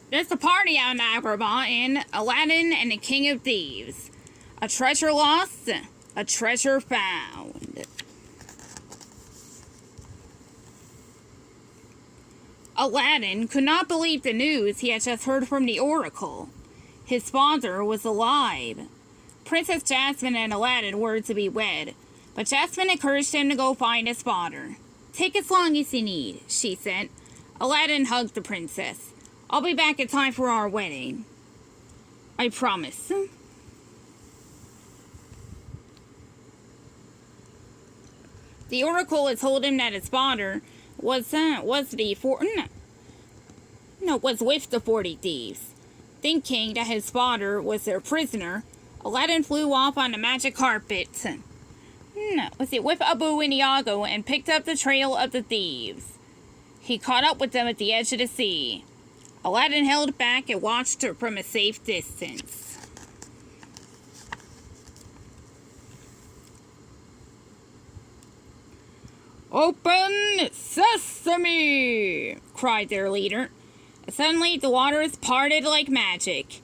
There's a party out in Agrabah in Aladdin and the King of Thieves. A treasure lost, a treasure found. Aladdin could not believe the news he had just heard from the oracle. His father was alive. Princess Jasmine and Aladdin were to be wed, but Jasmine encouraged him to go find his father. "Take as long as you need," she said. Aladdin hugged the princess. "I'll be back in time for our wedding. I promise." The oracle had told him that his father was with the 40 thieves. Thinking that his father was their prisoner, Aladdin flew off on the magic carpet with Abu and Iago and picked up the trail of the thieves. He caught up with them at the edge of the sea. Aladdin held back and watched her from a safe distance. "Open sesame!" cried their leader. Suddenly the waters parted like magic,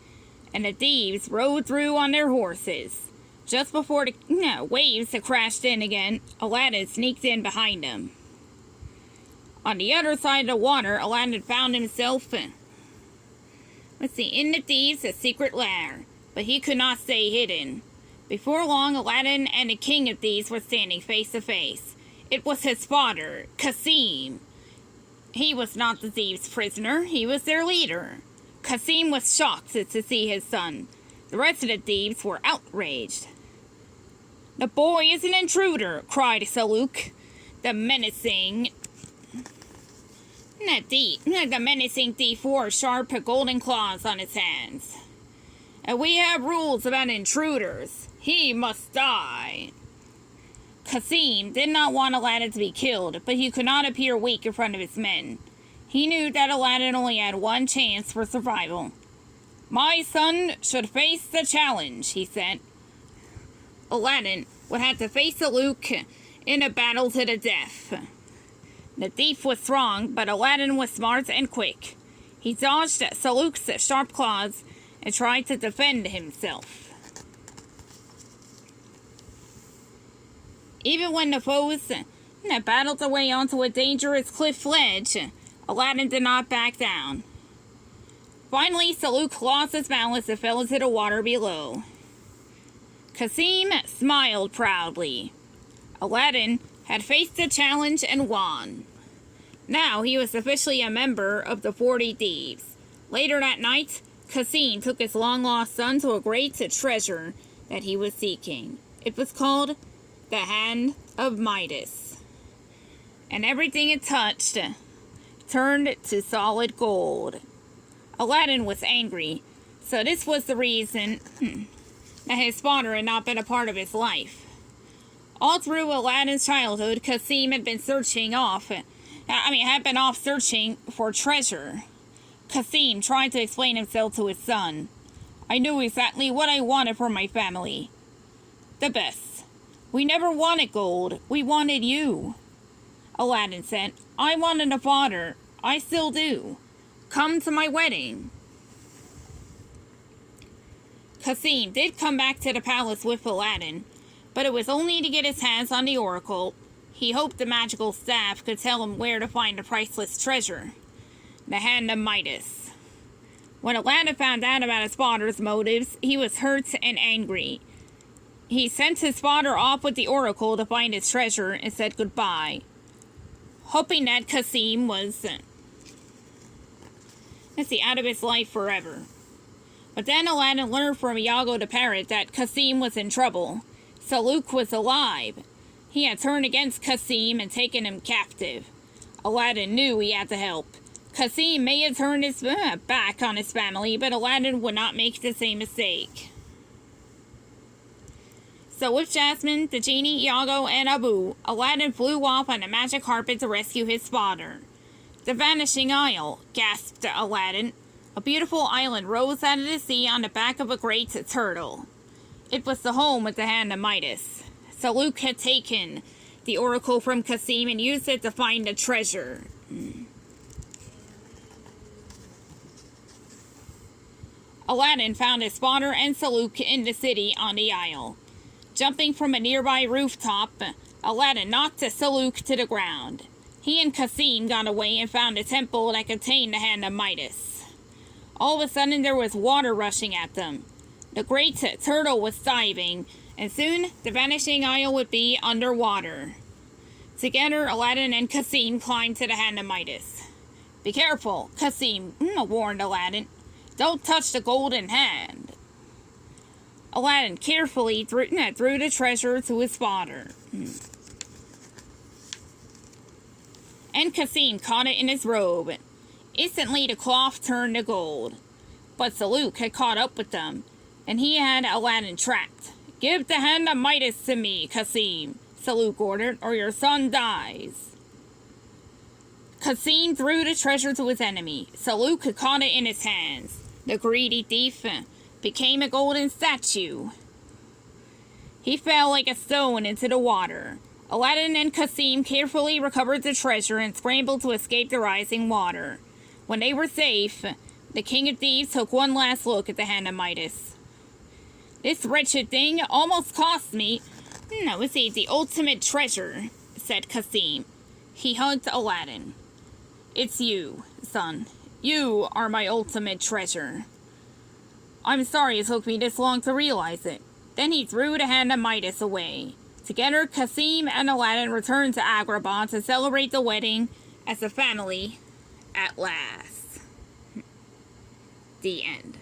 and the thieves rode through on their horses. Just before the waves had crashed in again, Aladdin sneaked in behind them. On the other side of the water, Aladdin found himself in the thieves' secret lair, but he could not stay hidden. Before long, Aladdin and the King of Thieves were standing face to face. It was his father, Kasim. He was not the thieves' prisoner, he was their leader. Kasim was shocked to see his son. The rest of the thieves were outraged. "The boy is an intruder," cried Saluk, the menacing thief wore sharp golden claws on his hands. "And we have rules about intruders. He must die." Kasim did not want Aladdin to be killed, but he could not appear weak in front of his men. He knew that Aladdin only had one chance for survival. "My son should face the challenge," he said. Aladdin would have to face Saluk in a battle to the death. The thief was strong, but Aladdin was smart and quick. He dodged Saluk's sharp claws and tried to defend himself. Even when the foes battled their way onto a dangerous cliff ledge, Aladdin did not back down. Finally, Saluk lost his balance and fell into the water below. Kasim smiled proudly. Aladdin had faced the challenge and won. Now he was officially a member of the 40 Thieves. Later that night, Kasim took his long-lost son to a great treasure that he was seeking. It was called the Hand of Midas, and everything it touched turned to solid gold. Aladdin was angry, so this was the reason that his father had not been a part of his life. All through Aladdin's childhood, Kasim had been off searching for treasure. Kasim tried to explain himself to his son. "I knew exactly what I wanted for my family. The best. We never wanted gold. We wanted you." Aladdin said, "I wanted a father. I still do. Come to my wedding." Kasim did come back to the palace with Aladdin, but it was only to get his hands on the oracle. He hoped the magical staff could tell him where to find the priceless treasure, the Hand of Midas. When Aladdin found out about his father's motives, he was hurt and angry. He sent his father off with the oracle to find his treasure and said goodbye, hoping that Kasim was out of his life forever. But then Aladdin learned from Iago the parrot that Kasim was in trouble. Saluk was alive. He had turned against Kasim and taken him captive. Aladdin knew he had to help. Kasim may have turned his back on his family, but Aladdin would not make the same mistake. So with Jasmine, the genie, Iago, and Abu, Aladdin flew off on a magic carpet to rescue his father. "The Vanishing Isle," gasped Aladdin. A beautiful island rose out of the sea on the back of a great turtle. It was the home of the Hand of Midas. Saluk had taken the oracle from Kasim and used it to find the treasure. Aladdin found his spotter and Salouk in the city on the Isle. Jumping from a nearby rooftop, Aladdin knocked Salouk to the ground. He and Cassim got away and found a temple that contained the hand of Midas. All of a sudden there was water rushing at them. The great turtle was diving, and soon the vanishing isle would be underwater. Together, Aladdin and Cassim climbed to the hand of Midas. "Be careful," Cassim warned Aladdin. "Don't touch the golden hand." Aladdin carefully threw the treasure to his spotter. And Cassim caught it in his robe. Instantly the cloth turned to gold. But Salouk had caught up with them, and he had Aladdin trapped. "Give the hand of Midas to me, Cassim," Salouk ordered, "or your son dies." Cassim threw the treasure to his enemy. Salouk had caught it in his hands. The greedy thief became a golden statue. He fell like a stone into the water. Aladdin and Cassim carefully recovered the treasure and scrambled to escape the rising water. When they were safe, the King of Thieves took one last look at the hand of Midas. "This wretched thing almost cost me, the ultimate treasure," said Cassim. He hugged Aladdin. "It's you, son. You are my ultimate treasure. I'm sorry it took me this long to realize it." Then he threw the hand of Midas away. Together, Cassim and Aladdin returned to Agrabah to celebrate the wedding as a family at last. The end.